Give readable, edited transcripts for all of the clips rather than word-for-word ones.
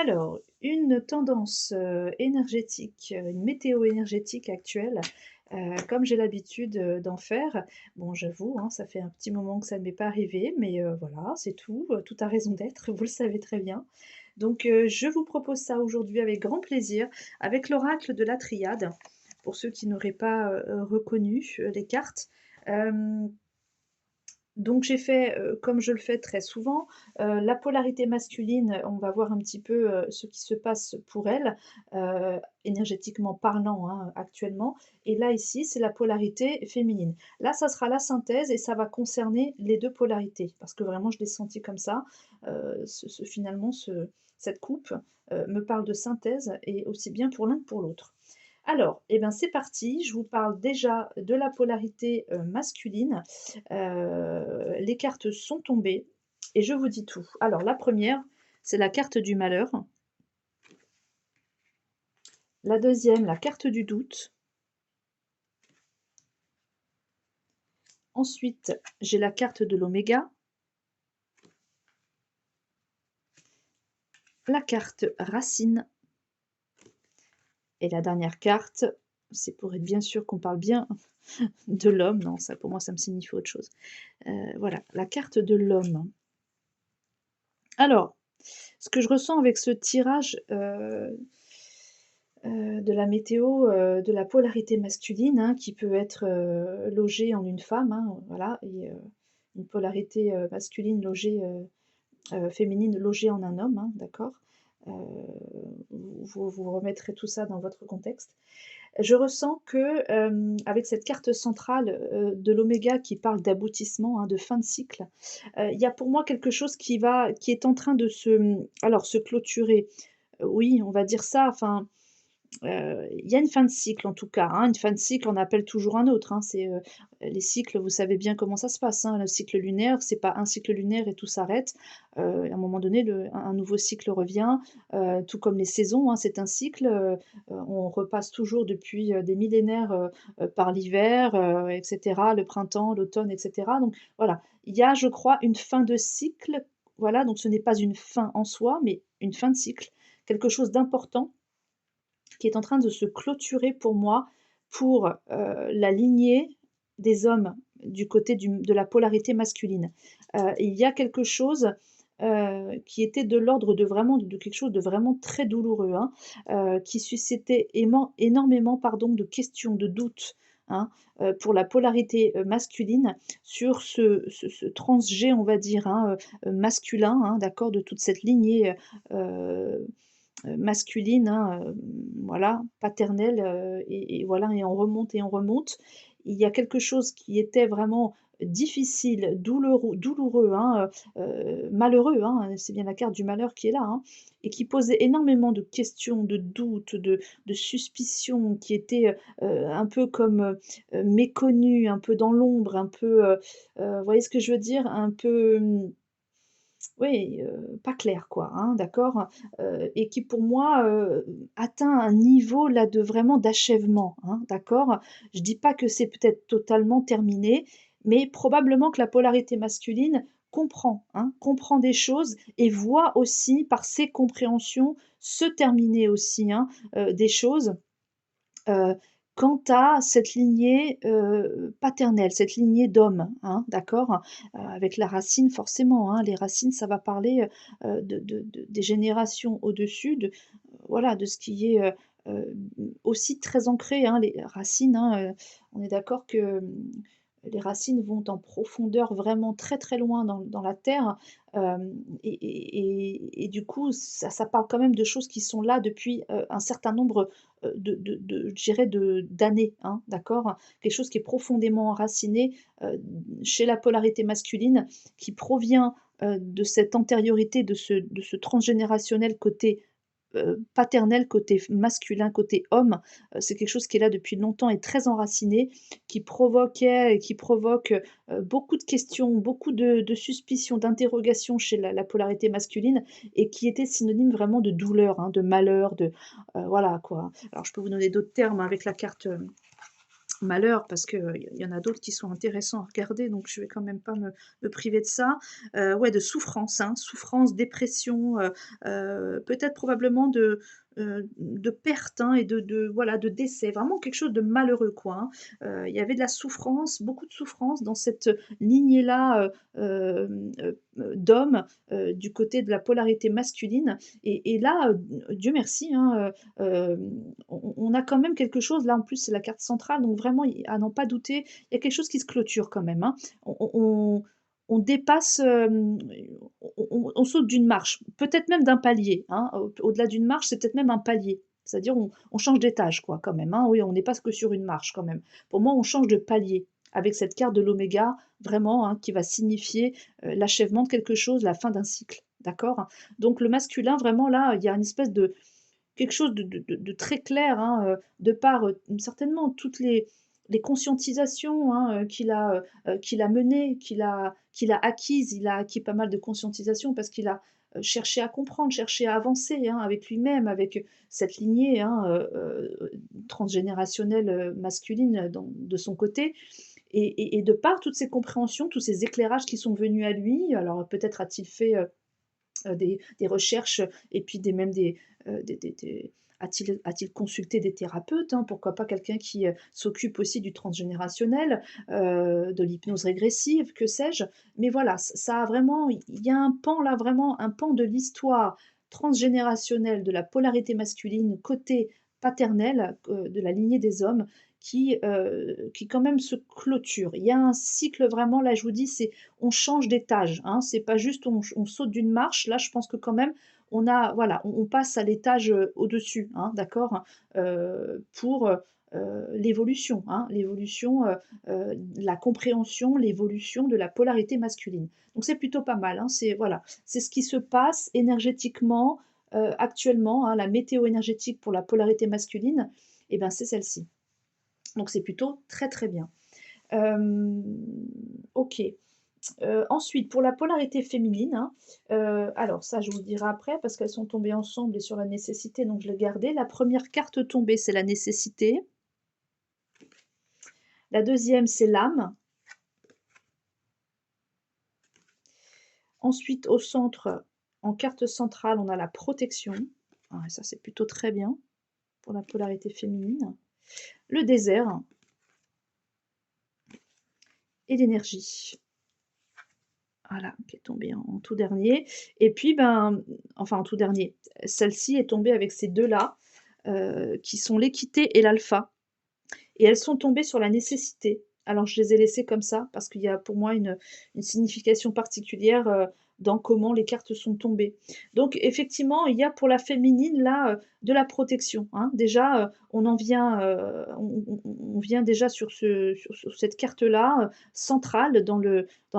Alors, une tendance, énergétique, une météo énergétique actuelle, comme j'ai l'habitude, d'en faire. Bon, j'avoue, hein, ça fait un petit moment que ça ne m'est pas arrivé, mais voilà, c'est tout, tout a raison d'être, vous le savez très bien. Donc je vous propose ça aujourd'hui avec grand plaisir, avec l'oracle de la Triade, pour ceux qui n'auraient pas, reconnu, les cartes. Hem donc j'ai fait, comme je le fais très souvent, la polarité masculine, on va voir un petit peu, ce qui se passe pour elle, énergétiquement parlant, hein, actuellement. Et là, ici, c'est la polarité féminine. Là, ça sera la synthèse et ça va concerner les 2 polarités parce que vraiment je l'ai senti comme ça. Finalement cette coupe, me parle de synthèse et aussi bien pour l'un que pour l'autre. Alors, eh ben, c'est parti, je vous parle déjà de la polarité, masculine. Les cartes sont tombées et je vous dis tout. Alors la première, c'est la carte du malheur. La deuxième, la carte du doute. Ensuite, j'ai la carte de l'oméga. La carte racine et la dernière carte, c'est pour être bien sûr qu'on parle bien de l'homme. Non, ça pour moi, ça me signifie autre chose. Voilà, la carte de l'homme. Alors, ce que je ressens avec ce tirage, de la météo, de la polarité masculine, hein, qui peut être, logée en une femme, hein, voilà. Et une polarité, masculine logée, féminine logée en un homme, hein, d'accord? Heu, vous remettrez tout ça dans votre contexte. Je ressens que, avec cette carte centrale, de l'oméga qui parle d'aboutissement, hein, de fin de cycle, il y a pour moi quelque chose qui est en train de se, alors se clôturer. Oui, on va dire ça, enfin, il y a une fin de cycle en tout cas, hein, une fin de cycle en appelle toujours un autre, hein. Les cycles, vous savez bien comment ça se passe, hein. Le cycle lunaire, c'est pas un cycle lunaire et tout s'arrête. À un moment donné, un nouveau cycle revient, tout comme les saisons, hein, c'est un cycle, on repasse toujours depuis, des millénaires, par l'hiver, et cetera, le printemps, l'automne, et cetera. Donc voilà, il y a, je crois, une fin de cycle, voilà, donc ce n'est pas une fin en soi, mais une fin de cycle, quelque chose d'important qui est en train de se clôturer pour moi, pour, la lignée des hommes du côté de la polarité masculine. Il y a quelque chose, qui était de l'ordre de vraiment de quelque chose de vraiment très douloureux, hein, qui suscitait énormément, pardon, de questions, de doutes, hein, pour la polarité, masculine sur ce transjet, on va dire, hein, masculin, hein, d'accord, de toute cette lignée, masculine, hein, voilà, paternelle, et voilà, et on remonte et on remonte. Il y a quelque chose qui était vraiment difficile, douloureux, hein, malheureux, hein, c'est bien la carte du malheur qui est là, hein, et qui posait énormément de questions, de doutes, de suspicions, qui étaient, un peu comme, méconnues, un peu dans l'ombre, un peu, vous voyez ce que je veux dire? Un peu, oui, pas clair quoi, hein, d'accord? Et qui pour moi, atteint un niveau là de vraiment d'achèvement, hein, d'accord? Je dis pas que c'est peut-être totalement terminé, mais probablement que la polarité masculine comprend, hein, comprend des choses et voit aussi par ses compréhensions se terminer aussi, hein, des choses. Heu, Quant à cette lignée, paternelle, cette lignée d'hommes, hein, d'accord? Avec la racine forcément, hein, les racines ça va parler, des générations au-dessus, voilà, de ce qui est, aussi très ancré, hein, les racines, hein, on est d'accord que, les racines vont en profondeur vraiment très, très loin dans la terre, et du coup, ça parle quand même de choses qui sont là depuis, un certain nombre, je dirais d'années, hein, d'accord? Quelque chose qui est profondément enraciné, chez la polarité masculine, qui provient, de cette antériorité, de ce transgénérationnel côté, paternel, côté masculin, côté homme. C'est quelque chose qui est là depuis longtemps et très enraciné, qui provoquait et qui provoque, beaucoup de questions, beaucoup de suspicions, d'interrogations chez la polarité masculine et qui était synonyme vraiment de douleur, hein, de malheur, voilà quoi. Alors je peux vous donner d'autres termes avec la carte, malheur parce que, il y en a d'autres qui sont intéressants à regarder, donc je vais quand même pas me priver de ça. Ouais, de souffrance, hein, souffrance, dépression, peut-être probablement de perte, hein, et de voilà, de décès, vraiment quelque chose de malheureux, quoi, hein. Il y avait de la souffrance, beaucoup de souffrance dans cette lignée-là, d'hommes, du côté de la polarité masculine et là, Dieu merci, hein, on a quand même quelque chose là, en plus, c'est la carte centrale, donc vraiment, à n'en pas douter, il y a quelque chose qui se clôture quand même, hein. On dépasse, on saute d'une marche, peut-être même d'un palier, hein, au-delà d'une marche, c'est peut-être même un palier. C'est-à-dire on change d'étage quoi quand même, hein. Oui, on n'est pas que sur une marche quand même. Pour moi, on change de palier avec cette carte de l'oméga vraiment, hein, qui va signifier, l'achèvement de quelque chose, la fin d'un cycle, d'accord? Donc le masculin vraiment là, il y a une espèce de quelque chose de très clair, hein, de par, certainement toutes les conscientisations, hein, qu'il a menées, qu'il a acquises. Il a acquis pas mal de conscientisation parce qu'il a, cherché à comprendre, cherché à avancer, hein, avec lui-même, avec, cette lignée, hein, transgénérationnelle, masculine, de son côté et de par toutes ces compréhensions, tous ces éclairages qui sont venus à lui, alors peut-être a-t-il fait, des recherches et puis des a-t-il consulté des thérapeutes, hein? Pourquoi pas quelqu'un qui, s'occupe aussi du transgénérationnel, de l'hypnose régressive, que sais-je? Mais voilà, ça a vraiment il y a un pan là, vraiment un pan de l'histoire transgénérationnelle de la polarité masculine côté paternel, de la lignée des hommes qui quand même se clôture. Il y a un cycle vraiment là, je vous dis, c'est on change d'étage, hein. C'est pas juste on saute d'une marche. Là, je pense que quand même on a voilà, on passe à l'étage, au-dessus, hein, d'accord? Pour, l'évolution, hein, l'évolution, la compréhension, l'évolution de la polarité masculine. Donc c'est plutôt pas mal, hein, c'est voilà, c'est ce qui se passe énergétiquement, actuellement, hein, la météo énergétique pour la polarité masculine et ben, c'est celle-ci. Donc c'est plutôt très, très bien. Hem, OK. Ensuite, pour la polarité féminine, hein, alors ça, je vous le dirai après parce qu'elles sont tombées ensemble et sur la nécessité, donc je l'ai gardée. La première carte tombée, c'est la nécessité. La deuxième, c'est l'âme. Ensuite, au centre, en carte centrale, on a la protection. Ah, ça, c'est plutôt très bien pour la polarité féminine. Le désert et l'énergie. Voilà, qui est tombée en tout dernier et puis, ben, enfin en tout dernier, celle-ci est tombée avec ces 2 là, qui sont l'équité et l'alpha et elles sont tombées sur la nécessité. Alors je les ai laissées comme ça parce qu'il y a pour moi une signification particulière, dans comment les cartes sont tombées. Donc effectivement, il y a pour la féminine là, de la protection, hein. Déjà, on en vient, on vient déjà sur cette carte-là, centrale dans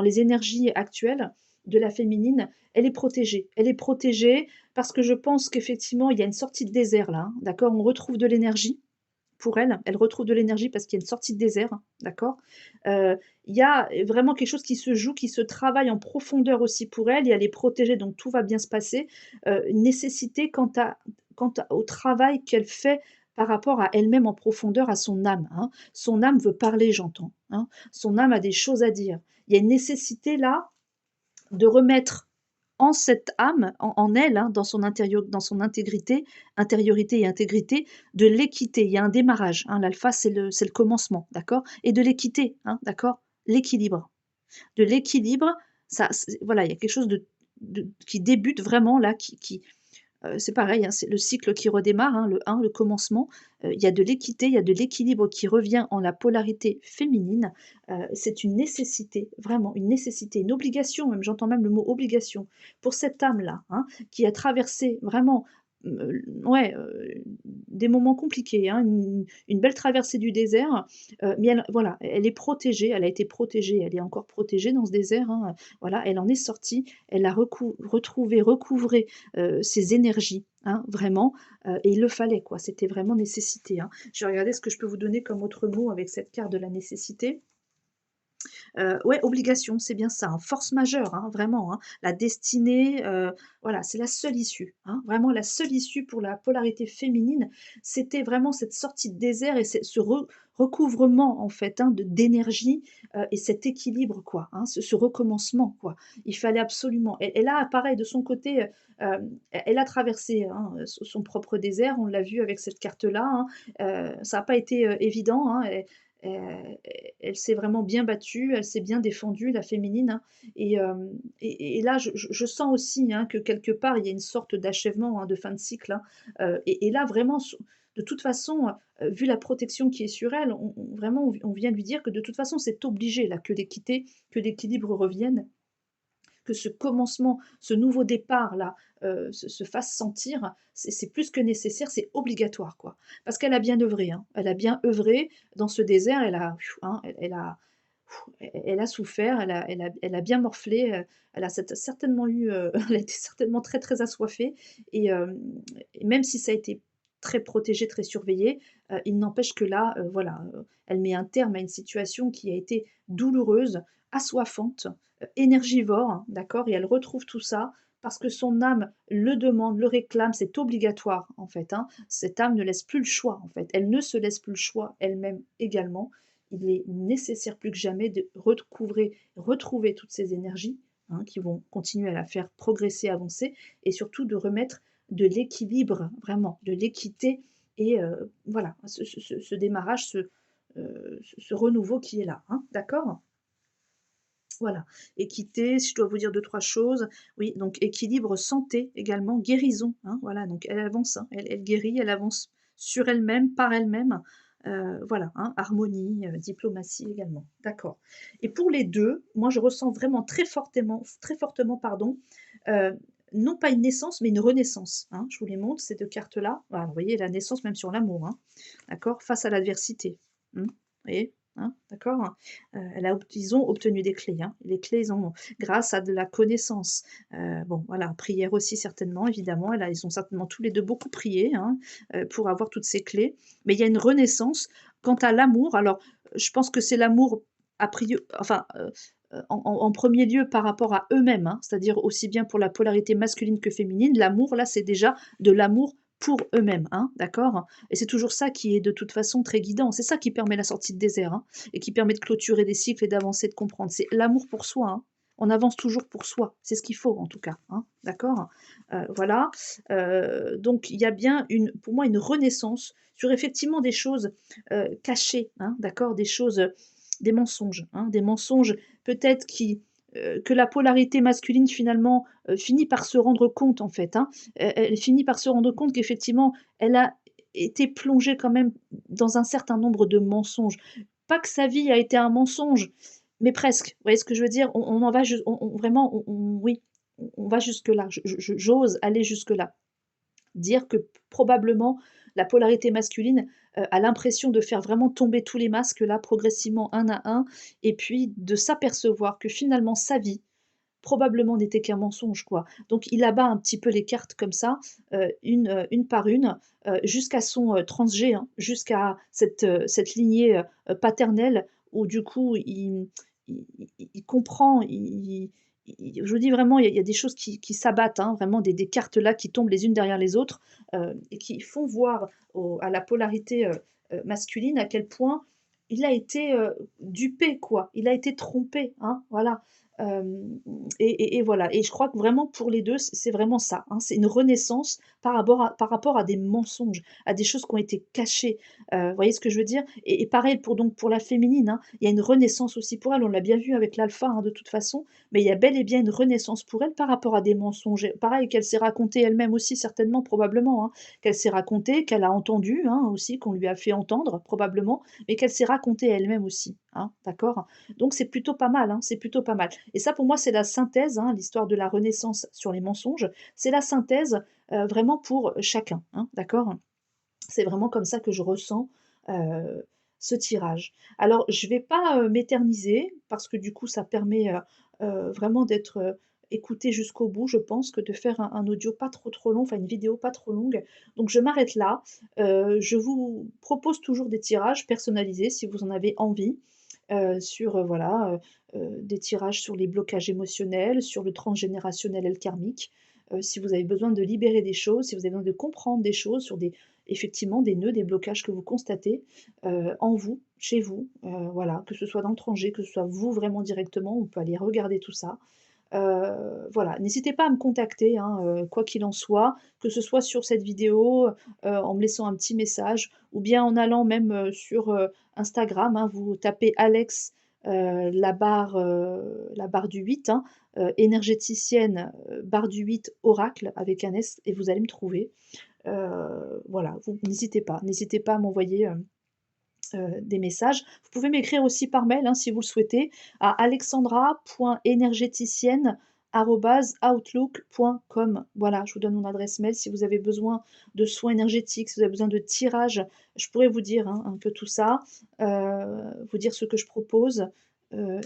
les énergies actuelles de la féminine. Elle est protégée. Elle est protégée parce que je pense qu'effectivement, il y a une sortie de désert là, hein, d'accord? On retrouve de l'énergie pour elle. Elle retrouve de l'énergie parce qu'il y a une sortie de désert, d'accord? Heu, il y a vraiment quelque chose qui se joue, qui se travaille en profondeur aussi pour elle et elle est protégée donc tout va bien se passer. Une nécessité au travail qu'elle fait par rapport à elle-même en profondeur, à son âme, hein. Son âme veut parler, j'entends, hein. Son âme a des choses à dire. Il y a une nécessité là de remettre en cette âme, en elle, hein, dans son intégrité, intériorité et intégrité, de l'équité. Il y a un démarrage, hein, l'alpha, c'est le commencement, d'accord? Et de l'équité, hein, d'accord? L'équilibre. De l'équilibre, ça voilà, il y a quelque chose de qui débute vraiment là, c'est pareil, hein, c'est le cycle qui redémarre, hein, le 1, le commencement. Il y a de l'équité, il y a de l'équilibre qui revient en la polarité féminine. C'est une nécessité, vraiment une nécessité, une obligation même, j'entends même le mot obligation, pour cette âme-là, hein, qui a traversé vraiment, ouais, des moments compliqués, hein, une belle traversée du désert, mais elle voilà, elle est protégée, elle a été protégée, elle est encore protégée dans ce désert, hein, voilà, elle en est sortie, elle a retrouvé, recouvré ses énergies, hein, vraiment, et il le fallait quoi, c'était vraiment nécessité, hein. Je vais regarder ce que je peux vous donner comme autre mot avec cette carte de la nécessité. Ouais, obligation, c'est bien ça, hein, force majeure, hein, vraiment, hein. La destinée, voilà, c'est la seule issue, hein. Vraiment la seule issue pour la polarité féminine, c'était vraiment cette sortie de désert et ce recouvrement, en fait, hein, de d'énergie, et cet équilibre, quoi, hein, ce recommencement, quoi. Il fallait absolument et là, pareil, de son côté, elle a traversé, hein, son propre désert, on l'a vu avec cette carte-là, hein. Ça a pas été, évident, hein. Elle s'est vraiment bien battue, elle s'est bien défendue, la féminine, hein, et là, je sens aussi, hein, que quelque part, il y a une sorte d'achèvement, hein, de fin de cycle, hein, et là, vraiment, de toute façon, vu la protection qui est sur elle, vraiment, on vient lui dire que de toute façon, c'est obligé, là, que l'équité, que l'équilibre revienne, que ce commencement, ce nouveau départ-là, se fasse sentir, c'est plus que nécessaire, c'est obligatoire, quoi. Parce qu'elle a bien œuvré, hein. Elle a bien œuvré dans ce désert, elle a hein, elle a souffert, elle a bien morflé, elle a certainement eu, elle a été certainement très, très assoiffée et et même si ça a été très protégé, très surveillé, il n'empêche que là, voilà, elle met un terme à une situation qui a été douloureuse, assoiffante, énergivore, hein, d'accord? Et elle retrouve tout ça parce que son âme le demande, le réclame, c'est obligatoire, en fait, hein. Cette âme ne laisse plus le choix, en fait. Elle ne se laisse plus le choix elle-même également. Il est nécessaire plus que jamais de retrouver toutes ces énergies, hein, qui vont continuer à la faire progresser, avancer et surtout de remettre de l'équilibre, vraiment, de l'équité et voilà, ce démarrage, ce renouveau qui est là, hein, d'accord? Voilà, équité, si je dois vous dire deux trois choses, oui, donc équilibre, santé également, guérison, hein, voilà, donc elle avance, hein, elle guérit, elle avance sur elle-même, par elle-même, voilà, hein, harmonie, diplomatie également, d'accord et pour les 2, moi je ressens vraiment très fortement, pardon, heu, non pas une naissance, mais une renaissance, hein. Je vous les montre ces 2 cartes-là. Voilà, vous voyez la naissance même sur l'amour, hein, d'accord? Face à l'adversité, mmh, vous voyez? Hein, d'accord? Ils ont obtenu des clés, hein. Les clés, ils ont grâce à de la connaissance. Bon, voilà, prière aussi certainement, évidemment. Ils ont certainement tous les 2 beaucoup prié, hein, pour avoir toutes ces clés. Mais il y a une renaissance. Quant à l'amour, alors, je pense que c'est l'amour enfin, en 1er lieu par rapport à eux-mêmes, hein. C'est-à-dire aussi bien pour la polarité masculine que féminine. L'amour, là, c'est déjà de l'amour pour eux-mêmes, hein, d'accord? Et c'est toujours ça qui est de toute façon très guidant. C'est ça qui permet la sortie de désert, hein et qui permet de clôturer des cycles et d'avancer, de comprendre. C'est l'amour pour soi, hein. On avance toujours pour soi, c'est ce qu'il faut en tout cas, hein, d'accord? Voilà, donc il y a bien pour moi une renaissance sur effectivement des choses, cachées, hein, d'accord? Des choses, des mensonges, hein, des mensonges peut-être que la polarité masculine finalement, finit par se rendre compte en fait, hein. Elle finit par se rendre compte qu'effectivement elle a été plongée quand même dans un certain nombre de mensonges. Pas que sa vie a été un mensonge, mais presque. Vous voyez ce que je veux dire? On en va jus on vraiment oui, on va jusque-là. J'ose aller jusque-là. Dire que probablement la polarité masculine, a l'impression de faire vraiment tomber tous les masques là progressivement un à un et puis de s'apercevoir que finalement sa vie, probablement n'était qu'un mensonge quoi. Donc il abat un petit peu les cartes comme ça, une par une, jusqu'à son, transgé, hein, jusqu'à cette lignée, paternelle où du coup il comprend, je vous dis vraiment, il y a des choses qui s'abattent, hein, vraiment des cartes là qui tombent les unes derrière les autres, et qui font voir à la polarité, masculine à quel point il a été, dupé quoi, il a été trompé, hein, voilà. Hem et voilà et je crois que vraiment pour les 2 c'est vraiment ça, hein. C'est une renaissance par rapport à des mensonges, à des choses qui ont été cachées. Vous voyez ce que je veux dire? Et pareil pour la féminine, hein. Il y a une renaissance aussi pour elle, on l'a bien vu avec l'alpha, hein, de toute façon, mais il y a bel et bien une renaissance pour elle par rapport à des mensonges et pareil qu'elle s'est racontée elle-même aussi certainement, probablement, hein. Qu'elle s'est racontée, qu'elle a entendu, hein, aussi, qu'on lui a fait entendre probablement, mais qu'elle s'est racontée elle-même aussi, hein, d'accord? Donc c'est plutôt pas mal, hein, c'est plutôt pas mal et ça pour moi c'est la synthèse, hein, l'histoire de la renaissance sur les mensonges, c'est la synthèse, vraiment pour chacun, hein, d'accord? C'est vraiment comme ça que je ressens, heu, ce tirage. Alors je vais pas, m'éterniser parce que du coup ça permet, vraiment d'être, écouté jusqu'au bout. Je pense que de faire un audio pas trop, trop long, enfin une vidéo pas trop longue. Donc je m'arrête là. Je vous propose toujours des tirages personnalisés si vous en avez envie. sur, voilà, des tirages sur les blocages émotionnels, sur le transgénérationnel et le karmique. Si vous avez besoin de libérer des choses, si vous avez besoin de comprendre des choses sur des effectivement des nœuds, des blocages que vous constatez, en vous, chez vous, voilà, que ce soit dans le transgé, que ce soit vous vraiment directement, on peut aller regarder tout ça. Voilà, n'hésitez pas à me contacter, hein, quoi qu'il en soit, que ce soit sur cette vidéo, en me laissant un petit message ou bien en allant même, sur, Instagram, hein. Vous tapez Alex, la barre du 8, hein, énergéticienne, barre du 8 oracle avec un S et vous allez me trouver. Voilà, vous n'hésitez pas à m'envoyer, des messages. Vous pouvez m'écrire aussi par mail, hein, si vous le souhaitez, à alexandra.énergéticienne@outlook.com. Voilà, je vous donne mon adresse mail si vous avez besoin de soins énergétiques, si vous avez besoin de tirage, je pourrais vous dire, hein, un peu tout ça, vous dire ce que je propose.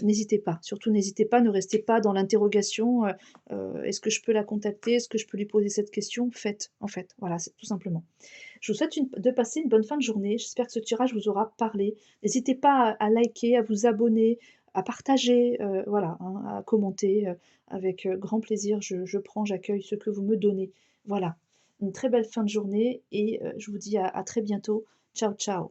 N'hésitez pas, surtout n'hésitez pas, ne restez pas dans l'interrogation, «Est-ce que je peux la contacter? Est-ce que je peux lui poser cette question?» Faites, en fait, voilà, c'est tout simplement. Je vous souhaite de passer une bonne fin de journée. J'espère que ce tirage vous aura parlé. N'hésitez pas à liker, à vous abonner, à partager, voilà, hein, à commenter, avec, grand plaisir. Je prends, j'accueille ce que vous me donnez. Voilà. Une très belle fin de journée et je vous dis à très bientôt. Ciao, ciao.